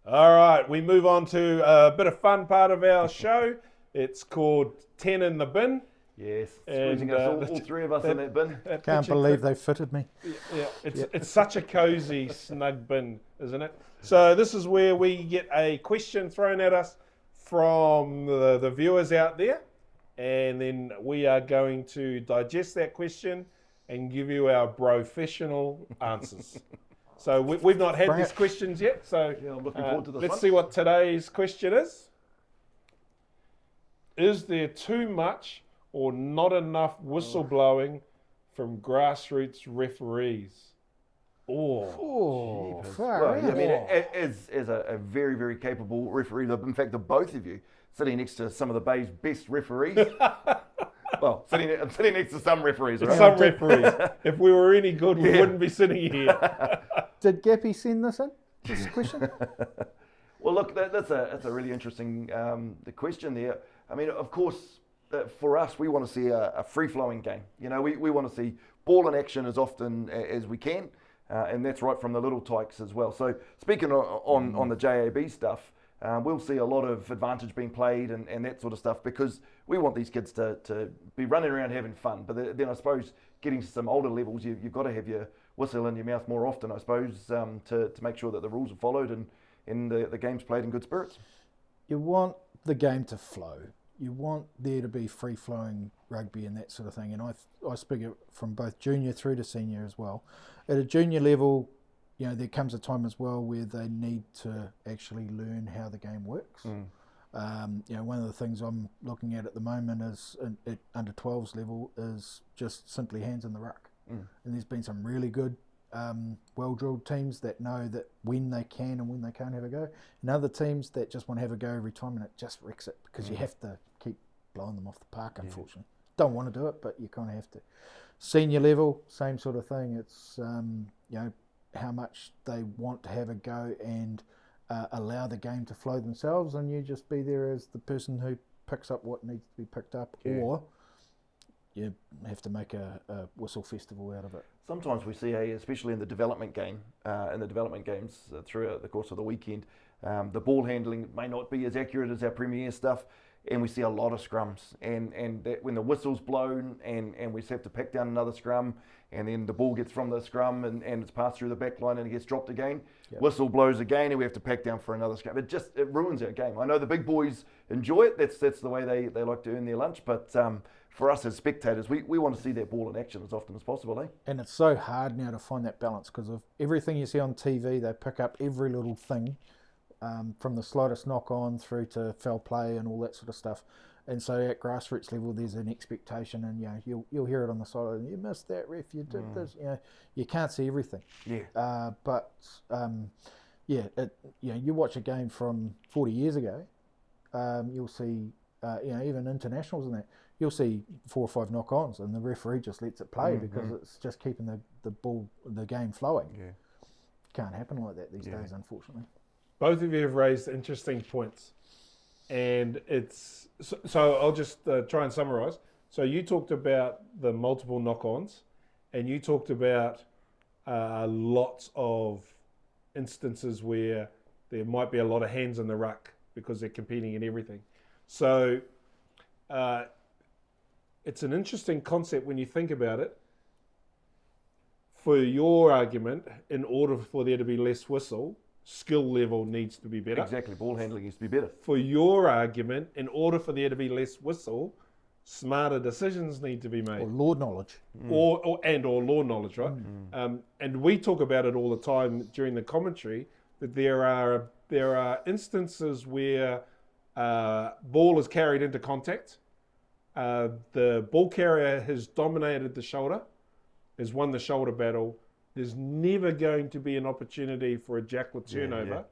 All right, we move on to a bit of fun part of our show. It's called 10 in the bin. Yes, squeezing us all three of us in that bin. Can't believe they fitted me. Yeah, it's such a cozy, snug bin, isn't it? So this is where we get a question thrown at us from the viewers out there, and then we are going to digest that question and give you our professional answers. So we've not had these questions yet, so Yeah, I'm looking forward to this let's one. see what today's question is. Is there too much or not enough whistleblowing from grassroots referees? Oh, far Well, out. yeah, I mean, as a very, very capable referee, in fact, the both of you sitting next to some of the Bay's best referees. Well, I'm sitting next to some referees, right? Some referees. If we were any good, we wouldn't be sitting here. Did Gappy send this question? Well, look, that's a really interesting the question there. I mean, of course, for us, we want to see a free-flowing game. You know, we want to see ball in action as often as we can, and that's right from the little tykes as well. So speaking on the JAB stuff, we'll see a lot of advantage being played and that sort of stuff because we want these kids to be running around having fun. But then I suppose getting to some older levels, you've got to have your whistle in your mouth more often, I suppose, to make sure that the rules are followed and the game's played in good spirits. You want the game to flow. You want there to be free-flowing rugby and that sort of thing. And I speak it from both junior through to senior as well. At a junior level, you know, there comes a time as well where they need to actually learn how the game works. You know, one of the things I'm looking at the moment is at under 12s level is just simply hands in the ruck. And there's been some really good well-drilled teams that know that when they can and when they can't have a go, and other teams that just want to have a go every time and it just wrecks it because you have to keep blowing them off the park, unfortunately. Don't want to do it, but you kind of have to. Senior level, same sort of thing. It's, you know, how much they want to have a go and allow the game to flow themselves, and you just be there as the person who picks up what needs to be picked up, or you have to make a whistle festival out of it. Sometimes we see, especially in the development game, in the development games throughout the course of the weekend, the ball handling may not be as accurate as our premier stuff, and we see a lot of scrums. And that when the whistle's blown and we have to pack down another scrum, and then the ball gets from the scrum and it's passed through the back line and it gets dropped again, whistle blows again and we have to pack down for another scrum. It ruins our game. I know the big boys enjoy it. That's the way they like to earn their lunch, but for us as spectators, we want to see that ball in action as often as possible, eh? And it's so hard now to find that balance because of everything you see on TV, they pick up every little thing, from the slightest knock-on through to foul play and all that sort of stuff. And so at grassroots level, there's an expectation, and you know, you'll hear it on the side. You missed that, ref. You did this. You know, you can't see everything. Yeah. You know, you watch a game from 40 years ago, you'll see, you know, even internationals and that. You'll see 4 or 5 knock-ons, and the referee just lets it play because it's just keeping the game flowing. Yeah. Can't happen like that these days, unfortunately. Both of you have raised interesting points, and it's so I'll just try and summarise. So you talked about the multiple knock-ons, and you talked about lots of instances where there might be a lot of hands in the ruck because they're competing in everything. So it's an interesting concept when you think about it. For your argument, in order for there to be less whistle, skill level needs to be better. Exactly, ball handling needs to be better. For your argument, in order for there to be less whistle, smarter decisions need to be made. Or law knowledge. Or law knowledge, right? And we talk about it all the time during the commentary, that there are instances where ball is carried into contact. The ball carrier has dominated the shoulder, has won the shoulder battle. There's never going to be an opportunity for a jackal turnover,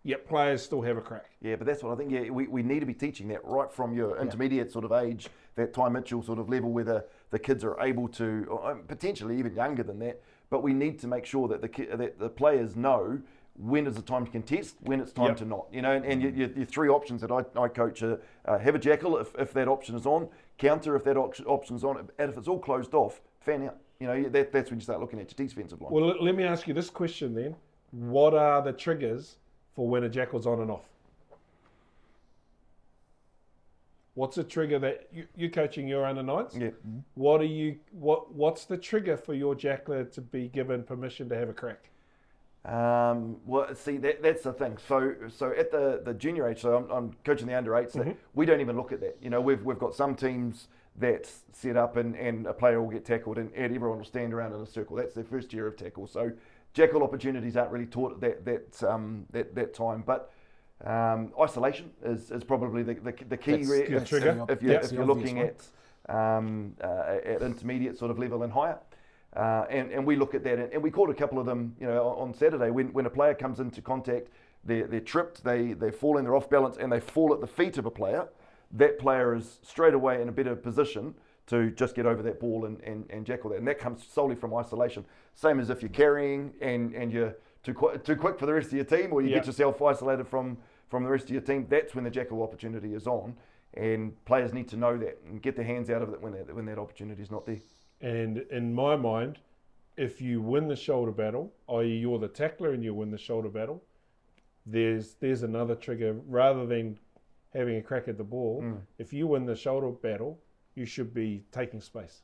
yet players still have a crack. Yeah, but that's what I think. Yeah, we need to be teaching that right from your intermediate sort of age, that Ty Mitchell sort of level where the kids are able to, or potentially even younger than that, but we need to make sure that the players know when is the time to contest, when it's time to not. You know, and your 3 options that I coach are have a jackal if that option is on, counter if that option is on, and if it's all closed off, fan out. You know, that's when you start looking at your defensive line. Well, let me ask you this question then. What are the triggers for when a jackal's on and off? What's a trigger that you're coaching your under nines? Yeah. What's the trigger for your jackler to be given permission to have a crack? Well, see, that's the thing. So at the junior age, so I'm coaching the under 8s. So we don't even look at that. You know, we've got some teams that set up and a player will get tackled and everyone will stand around in a circle. That's their first year of tackle. So jackal opportunities aren't really taught at that time. But isolation is probably the key. That's the trigger. If you're looking at intermediate sort of level and higher. And we look at that, and we caught a couple of them, you know, on Saturday when a player comes into contact, they're tripped, they fall in, they're off balance, and they fall at the feet of a player. That player is straight away in a better position to just get over that ball and jackal that, and that comes solely from isolation. Same as if you're carrying and you're too quick for the rest of your team, or you get yourself isolated from the rest of your team. That's when the jackal opportunity is on, and players need to know that and get their hands out of it when that opportunity is not there. And in my mind, if you win the shoulder battle, i.e. you're the tackler and you win the shoulder battle, there's another trigger. Rather than having a crack at the ball, if you win the shoulder battle, you should be taking space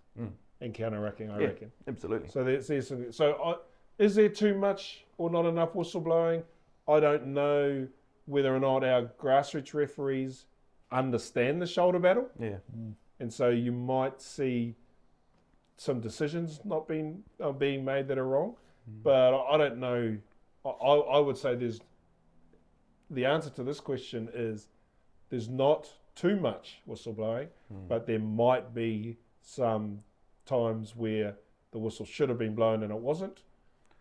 and counter-racking, I reckon. Absolutely. So there's something. So is there too much or not enough whistleblowing? I don't know whether or not our grassroots referees understand the shoulder battle. Yeah. And so you might see some decisions not being made that are wrong, but I don't know. I would say the answer to this question is there's not too much whistleblowing, but there might be some times where the whistle should have been blown and it wasn't,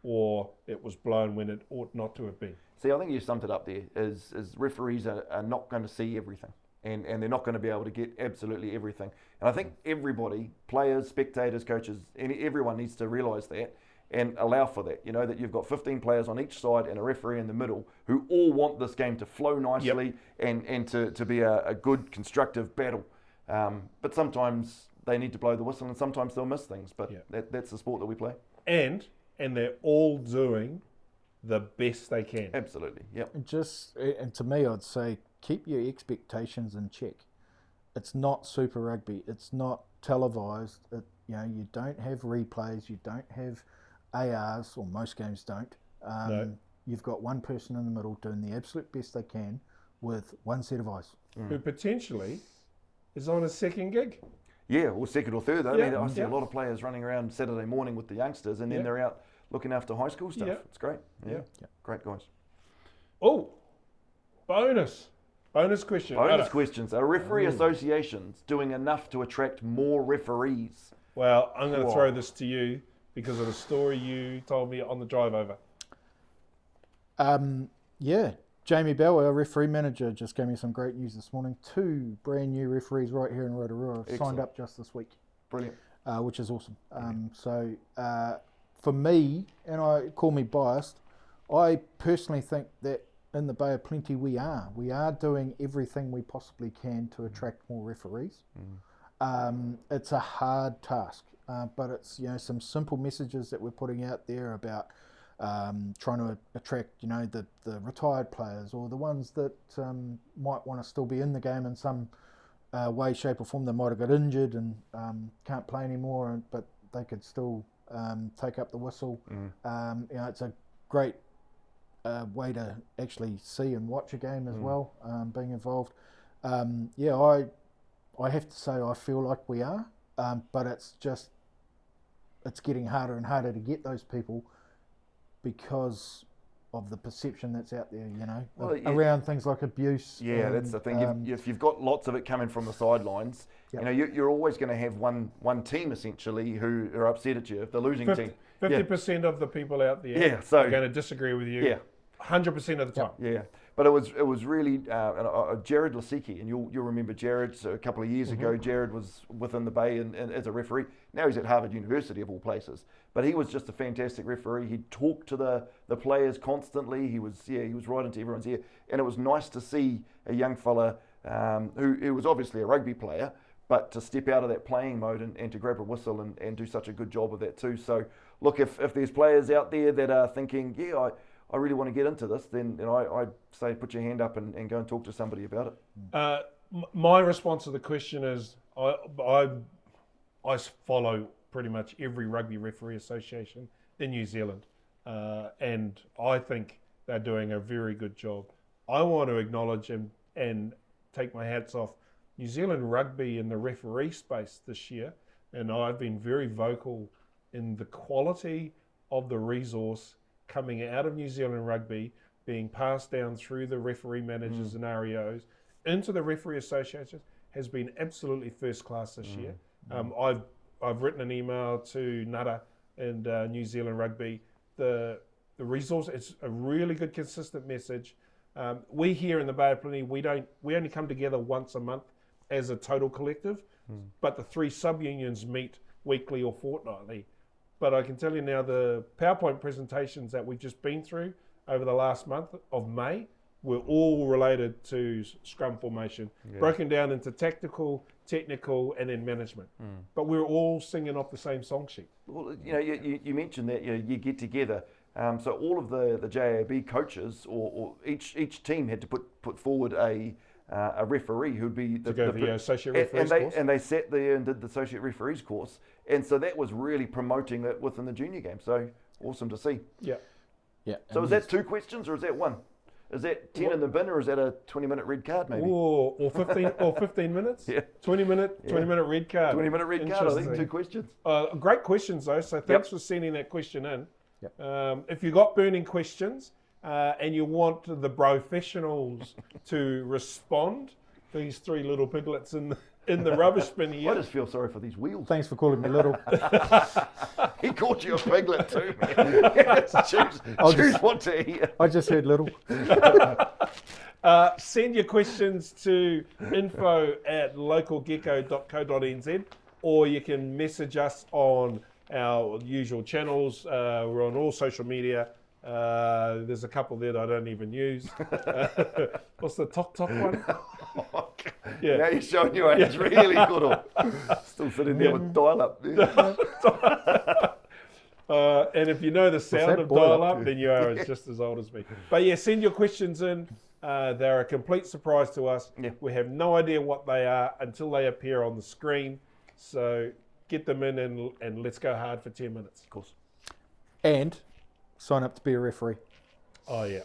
or it was blown when it ought not to have been. See, I think you summed it up there, is referees are not going to see everything. And they're not going to be able to get absolutely everything. And I think everybody, players, spectators, coaches, everyone needs to realise that and allow for that. You know, that you've got 15 players on each side and a referee in the middle who all want this game to flow nicely and to be a good, constructive battle. But sometimes they need to blow the whistle and sometimes they'll miss things. But that's the sport that we play. And they're all doing the best they can. Absolutely, yep. And to me, I'd say, keep your expectations in check. It's not Super Rugby. It's not televised. You don't have replays. You don't have ARs, or most games don't. No. You've got one person in the middle doing the absolute best they can with one set of eyes. Who potentially is on a second gig. Yeah, or second or third. I mean, I see a lot of players running around Saturday morning with the youngsters, and then they're out looking after high school stuff. It's great. Yeah. Great guys. Oh, bonus question. Bonus questions. Are referee associations doing enough to attract more referees? Well, I'm going to throw this to you because of the story you told me on the drive over. Jamie Bell, our referee manager, just gave me some great news this morning. 2 brand new referees right here in Rotorua have signed up just this week. Brilliant. Which is awesome. For me, and I call me biased, I personally think that in the Bay of Plenty we are doing everything we possibly can to attract more referees. It's a hard task, but it's some simple messages that we're putting out there about trying to attract the retired players or the ones that might want to still be in the game in some way, shape or form. They might have got injured and can't play anymore, but they could still take up the whistle. It's a great way to actually see and watch a game as well, being involved. I have to say I feel like we are, but it's getting harder and harder to get those people because of the perception that's out there, around things like abuse. Yeah, that's the thing. If you've got lots of it coming from the sidelines, you're always going to have one team essentially who are upset at you if the losing team. 50% of the people out there are going to disagree with you. 100% of the time. Yeah, but it was really Jared Lasicki, and you'll remember Jared. So a couple of years ago, Jared was within the Bay and as a referee. Now he's at Harvard University of all places. But he was just a fantastic referee. He talked to the players constantly. He was right into everyone's ear, and it was nice to see a young fella who was obviously a rugby player, but to step out of that playing mode and to grab a whistle and do such a good job of that too. So look, if there's players out there that are thinking, I really want to get into this, then I'd say put your hand up and go and talk to somebody about it. My response to the question is I follow pretty much every rugby referee association in New Zealand, and I think they're doing a very good job. I want to acknowledge and take my hats off New Zealand rugby in the referee space this year, and I've been very vocal in the quality of the resource coming out of New Zealand rugby being passed down through the referee managers and REOs into the referee associations has been absolutely first class this year. I've written an email to Nara and New Zealand Rugby. The resource, it's a really good consistent message. We here in the Bay of Plenty, we only come together once a month as a total collective, but the 3 sub-unions meet weekly or fortnightly. But I can tell you now, the PowerPoint presentations that we've just been through over the last month of May were all related to scrum formation, broken down into tactical, technical, and then management. But we're all singing off the same song sheet. Well, you mentioned that you get together. So all of the JAB coaches or each team had to put forward a referee who'd be the associate referees course. And they sat there and did the associate referees course. And so that was really promoting it within the junior game. So awesome to see. Yeah. So is that 2 questions or is that 1? Is that 10 in the bin or is that a 20-minute red card maybe? Or 15 minutes? Yeah. 20-minute red card. 20-minute red card, I think 2 questions. Great questions though, so thanks for sending that question in. If you've got burning questions and you want the professionals to respond, these 3 little piglets in the rubbish bin here. I just feel sorry for these wheels. Thanks for calling me little. He called you a piglet too, man. choose what to hear. I just heard little. Send your questions to info@localgecko.co.nz, or you can message us on our usual channels. We're on all social media. There's a couple there that I don't even use. What's the Tok one? Yeah. Now you're showing your age really good. Still sitting there with dial-up. And if you know the sound of dial-up, then you are just as old as me. But yeah, send your questions in. They're a complete surprise to us. Yeah. We have no idea what they are until they appear on the screen. So get them in and let's go hard for 10 minutes. Of course. And sign up to be a referee. Oh yeah.